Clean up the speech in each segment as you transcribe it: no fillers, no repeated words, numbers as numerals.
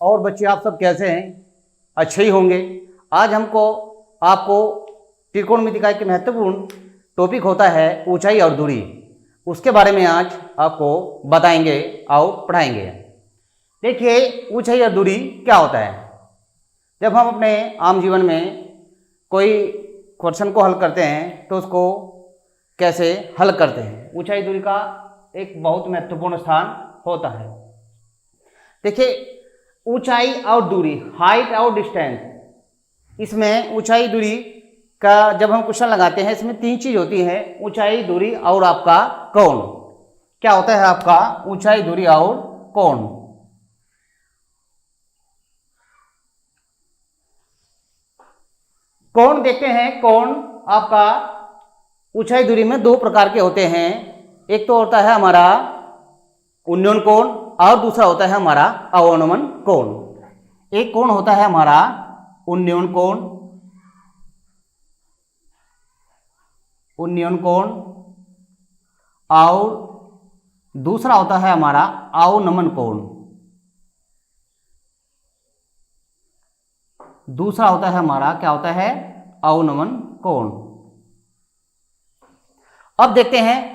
और बच्चे आप सब कैसे हैं? अच्छे ही होंगे। आज आपको त्रिकोणमिति का एक महत्वपूर्ण टॉपिक होता है ऊंचाई और दूरी, उसके बारे में आज आपको बताएंगे और पढ़ाएंगे। देखिए, ऊंचाई और दूरी क्या होता है। जब हम अपने आम जीवन में कोई क्वेश्चन को हल करते हैं तो उसको कैसे हल करते हैं, ऊंचाई दूरी का एक बहुत महत्वपूर्ण स्थान होता है। देखिए, ऊंचाई और दूरी, हाइट और डिस्टेंस, इसमें ऊंचाई दूरी का जब हम क्वेश्चन लगाते हैं इसमें तीन चीज होती है, ऊंचाई, दूरी और आपका कोण। क्या होता है आपका ऊंचाई, दूरी और कोण। कोण देखते हैं। कोण आपका ऊंचाई दूरी में दो प्रकार के होते हैं। एक तो होता है हमारा उन्नयन कोण और दूसरा होता है हमारा अवनमन कोण। एक कोण होता है हमारा उन्नयन कोण, उन्नयन कोण, और दूसरा होता है हमारा अवनमन कोण। दूसरा होता है हमारा क्या होता है, अवनमन कोण। अब देखते हैं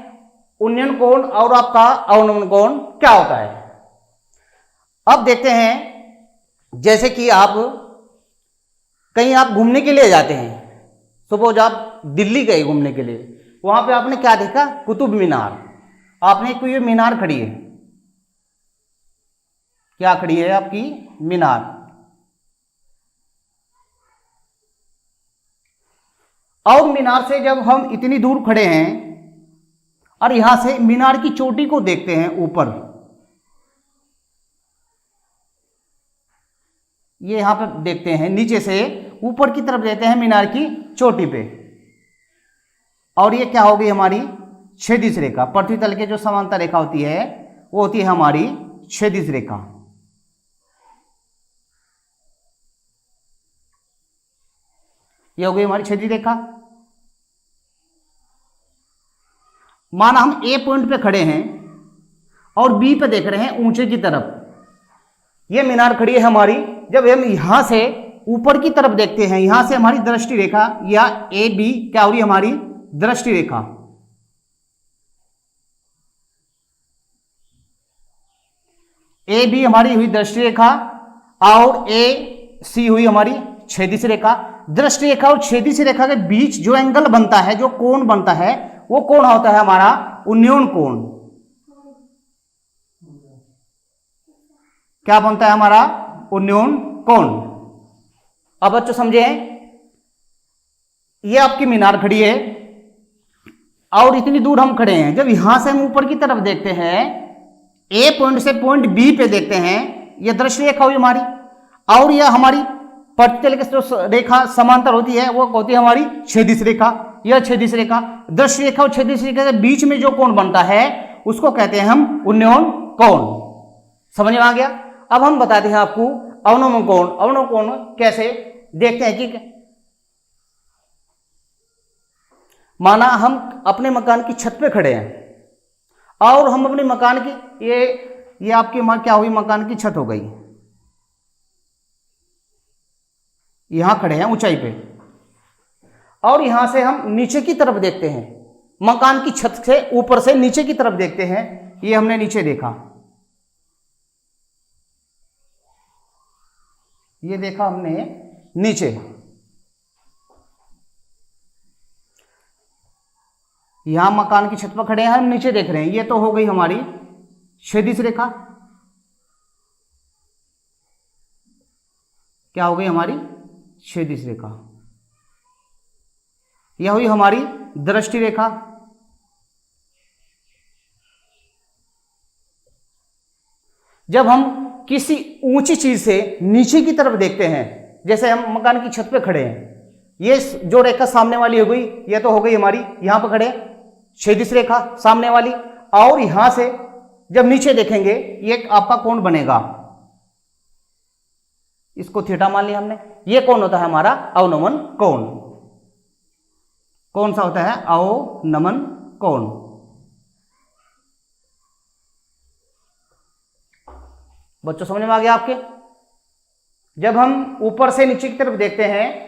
उन्नयन कोण और आपका अवनमन कोण क्या होता है। अब देखते हैं, जैसे कि आप कहीं आप घूमने के लिए जाते हैं, सपोज आप दिल्ली गए घूमने के लिए, वहां पे आपने क्या देखा, कुतुब मीनार। आपने कोई मीनार खड़ी है, क्या खड़ी है आपकी, मीनार। और मीनार से जब हम इतनी दूर खड़े हैं और यहां से मीनार की चोटी को देखते हैं ऊपर, ये यहां पर देखते हैं, नीचे से ऊपर की तरफ देखते हैं मीनार की चोटी पे, और ये क्या होगी हमारी क्षैतिज रेखा। पृथ्वी तल के जो समांतर रेखा होती है वो होती है हमारी क्षैतिज रेखा। ये हो गई हमारी क्षैतिज रेखा। माना हम ए पॉइंट पे खड़े हैं और बी पे देख रहे हैं ऊंचे की तरफ, ये मीनार खड़ी है हमारी। जब हम यहां से ऊपर की तरफ देखते हैं, यहां से हमारी दृष्टि रेखा या ए बी क्या हो रही हमारी दृष्टि रेखा, ए बी हमारी हुई दृष्टि रेखा और ए सी हुई हमारी क्षैतिज रेखा। दृष्टि रेखा और क्षैतिज रेखा के बीच जो एंगल बनता है, जो कोण बनता है, वो कोण होता है हमारा उन्नयन कोण। क्या बनता है हमारा उन्नयन कोण। अब बच्चों समझे, ये आपकी मीनार खड़ी है और इतनी दूर हम खड़े हैं। जब यहां से हम ऊपर की तरफ देखते हैं, ए पॉइंट से पॉइंट बी पे देखते हैं, यह दृष्टि रेखा हुई हमारी, और यह हमारी पृथ्वी के जो रेखा समांतर होती है वो होती है हमारी क्षैतिज रेखा। यह क्षैतिज रेखा, दृष्टि रेखा और क्षैतिज रेखा के बीच में जो कोण बनता है उसको कहते हैं हम उन्नयन कोण। समझ में आ गया। अब हम बताते हैं आपको अवनमन कोण। अवनमन कोण कैसे देखते हैं कि माना हम अपने मकान की छत पे खड़े हैं और हम अपने मकान की ये आपकी क्या हुई, मकान की छत हो गई, यहां खड़े हैं ऊंचाई पे, और यहां से हम नीचे की तरफ देखते हैं, मकान की छत से ऊपर से नीचे की तरफ देखते हैं। ये हमने नीचे देखा, ये देखा हमने नीचे। यहां मकान की छत पर खड़े हैं, हम नीचे देख रहे हैं, ये तो हो गई हमारी क्षैतिज रेखा। क्या हो गई हमारी क्षैतिज रेखा। यह हुई हमारी दृष्टि रेखा। जब हम किसी ऊंची चीज से नीचे की तरफ देखते हैं, जैसे हम मकान की छत पे खड़े हैं, ये जो रेखा सामने वाली हो गई, ये तो हो गई हमारी यहां पर खड़े क्षैतिज रेखा सामने वाली, और यहां से जब नीचे देखेंगे ये आपका कोण बनेगा, इसको थीटा मान लिया हमने। ये कौन होता है हमारा अवनमन कोण। कौन सा होता है अवनमन कोण। बच्चों समझ में आ गया आपके। जब हम ऊपर से नीचे की तरफ देखते हैं,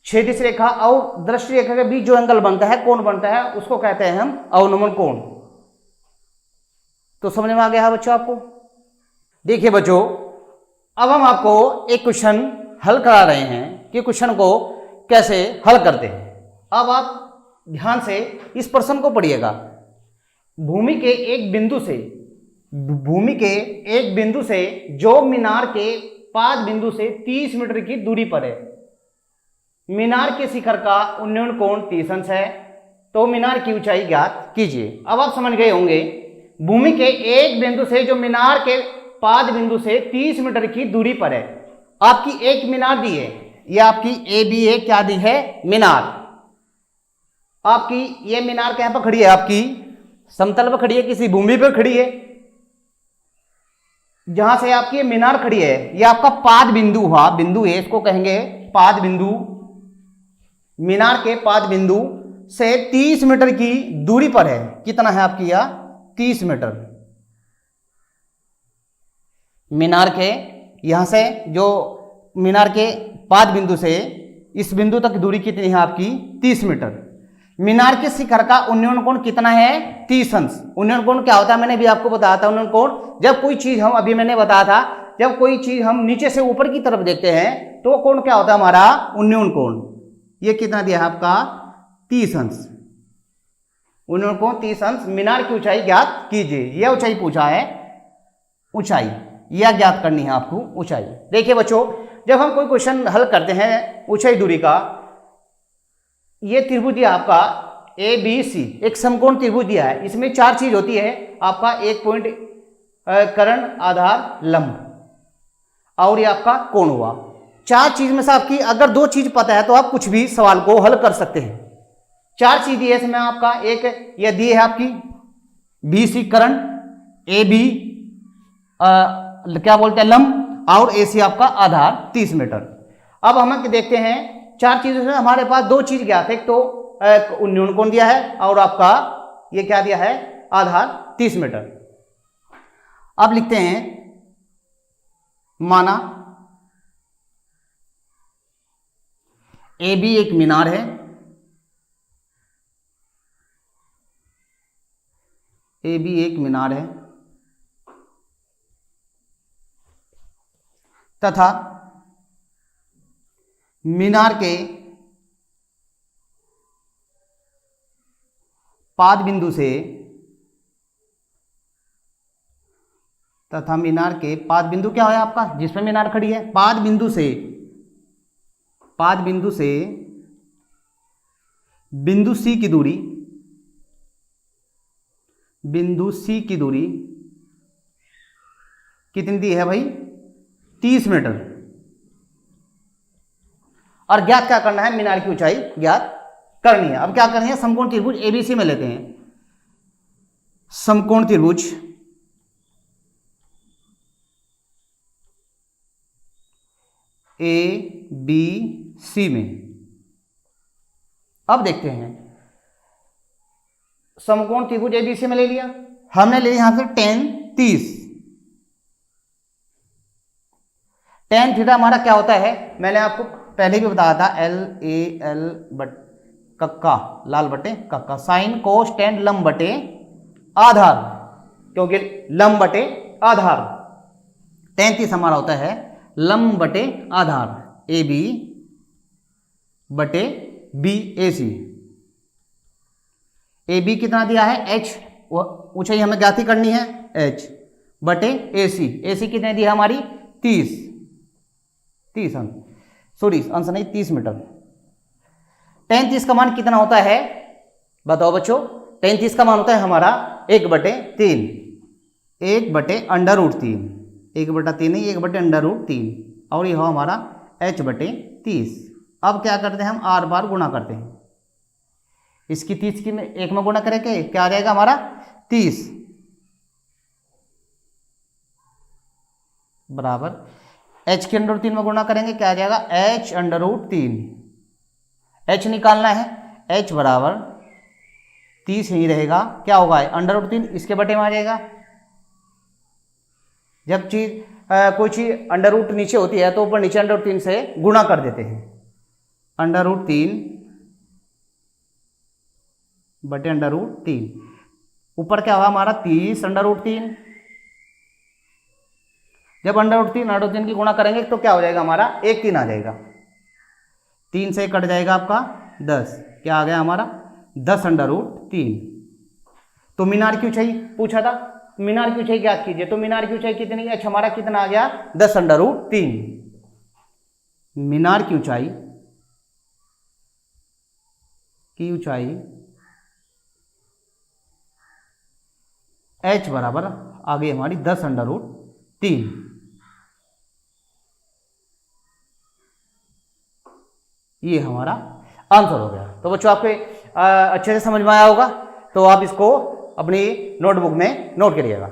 क्षैतिज रेखा और दृष्टि रेखा के बीच जो एंगल बनता है, कोण बनता है, उसको कहते हैं हम अवनमन कोण। तो समझ में आ गया है बच्चों आपको? देखिए बच्चों, अब हम आपको एक क्वेश्चन हल करा रहे हैं कि क्वेश्चन को कैसे हल करते हैं। अब आप ध्यान से इस प्रश्न को पढ़िएगा। भूमि के एक बिंदु से जो मीनार के पाद बिंदु से 30 मीटर की दूरी पर है, मीनार के शिखर का उन्नयन कोण 30 अंश है, तो मीनार की ऊंचाई ज्ञात कीजिए। अब आप समझ गए होंगे, भूमि के एक बिंदु से जो मीनार के पाद बिंदु से 30 मीटर की दूरी पर है, आपकी एक मीनार दी है, यह आपकी ए क्या दी है? मीनार। आपकी ये मीनार कहां पर खड़ी है? आपकी समतल पर खड़ी है, किसी भूमि पर खड़ी है। जहां से आपकी ये मीनार खड़ी है, यह आपका पाद बिंदु हुआ, बिंदु है, इसको कहेंगे पाद बिंदु। मीनार के पाद बिंदु से 30 मीटर की दूरी पर है। कितना है आपकी? यह 30 मीटर। मीनार के यहां से जो मीनार के पाद बिंदु से इस बिंदु तक दूरी कितनी है आपकी? 30 मीटर। मीनार के शिखर का उन्नयन कोण कितना है? 30 अंश। उन्नयन कोण क्या होता है? मैंने भी आपको बताया था। उन्नयन कोण जब कोई चीज हम, अभी मैंने बताया था, जब कोई चीज हम नीचे से ऊपर की तरफ देखते हैं तो कोण क्या होता है हमारा? उन्नयन कोण। ये कितना दिया है आपका? 30 अंश। उन्नयन कोण 30 अंश। मीनार की ऊंचाई ज्ञात कीजिए। यह ऊंचाई पूछा है, ऊंचाई यह ज्ञात करनी है आपको, ऊंचाई। देखिए बच्चों, जब हम कोई क्वेश्चन हल करते हैं ऊंचाई दूरी का, ये त्रिभुज दिया आपका ABC, एक समकोण त्रिभुज दिया है। इसमें 4 चीज होती है आपका, एक पॉइंट, कर्ण, आधार, लंब, और ये आपका कोण हुआ। 4 चीज में से आपकी अगर 2 चीज पता है तो आप कुछ भी सवाल को हल कर सकते हैं। 4 चीज दी है इसमें आपका, एक ये दी है आपकी BC कर्ण, AB क्या बोलते हैं लंब, और AC आपका आधार 30 मीटर। अब हम देखते हैं 4 चीजों से हमारे पास 2 चीज ज्ञात है। एक तो उन्नयन कोण दिया है और आपका ये क्या दिया है? आधार 30 मीटर। अब लिखते हैं, माना AB एक मीनार है, AB एक मीनार है तथा मीनार के पाद बिंदु से मीनार के पाद बिंदु क्या है आपका? जिसमें मीनार खड़ी है, पाद बिंदु से बिंदु C की दूरी, बिंदु C की दूरी कितनी दी है भाई? 30 मीटर। और ज्ञात क्या करना है? मीनार की ऊंचाई ज्ञात करनी है। अब क्या करनी है? समकोण त्रिभुज ABC में लेते हैं। समकोण त्रिभुज ABC में अब देखते हैं, समकोण त्रिभुज ABC में ले लिया हमने, ले लिया यहां से tan 30। tan थीटा हमारा क्या होता है? मैंने आपको पहले भी बताया था, LAL बट कक्का, लाल बटे कक्का, साइन कोस टेन लंब बटे आधार, क्योंकि लंब बटे आधार। 33 हमारा होता है लंब बटे आधार, AB बटे BAC। AB कितना दिया है? H, ऊंचाई हमें ज्ञात ही करनी है, H बटे AC। AC कितने दी है हमारी? 30 अंश, सॉरी अंश नहीं, 30 मीटर। tan 30 का मान कितना होता है? बताओ बच्चों, tan 30 का मान होता है हमारा 1/3, 1/√3, 1/3 नहीं, 1/√3, और यह हमारा H/30। अब क्या करते हैं हम? R बार गुणा करते हैं। इसकी 30 की में 1 में गुणा करेंगे, क्या आ जाएगा हमारा? 30 बराबर H के √3 में गुणा करेंगे, क्या आ जाएगा? H/3। H निकालना है, H बराबर 30 ही रहेगा, क्या होगा? √3 इसके बटे में आ जाएगा। जब चीज कोई चीज़ अंडर रूट नीचे होती है तो ऊपर नीचे अंडर रूट 3 से गुणा कर देते हैं। अंडर रूट 3 बटे अंडर रूट 3, ऊपर क्या हुआ हमारा 30 अंडर रूट 3। जब अंडर रूट 3 की गुणा करेंगे तो क्या हो जाएगा हमारा 1 3 आ जाएगा, 3 से कट जाएगा आपका 10, क्या आ गया हमारा 10 अंडर रूट 3। तो मीनार की ऊंचाई पूछा था, मीनार की ऊंचाई ज्ञात कीजिए। तो मीनार की ऊंचाई कितनी है, हमारा कितना आ गया 10 अंडर रूट 3। मीनार की ऊंचाई h बराबर आ गई हमारी 10 अंडर रूट 3। ये हमारा आंसर हो गया। तो बच्चों आपके अच्छे से समझ में आया होगा, तो आप इसको अपनी नोटबुक में नोट करिएगा।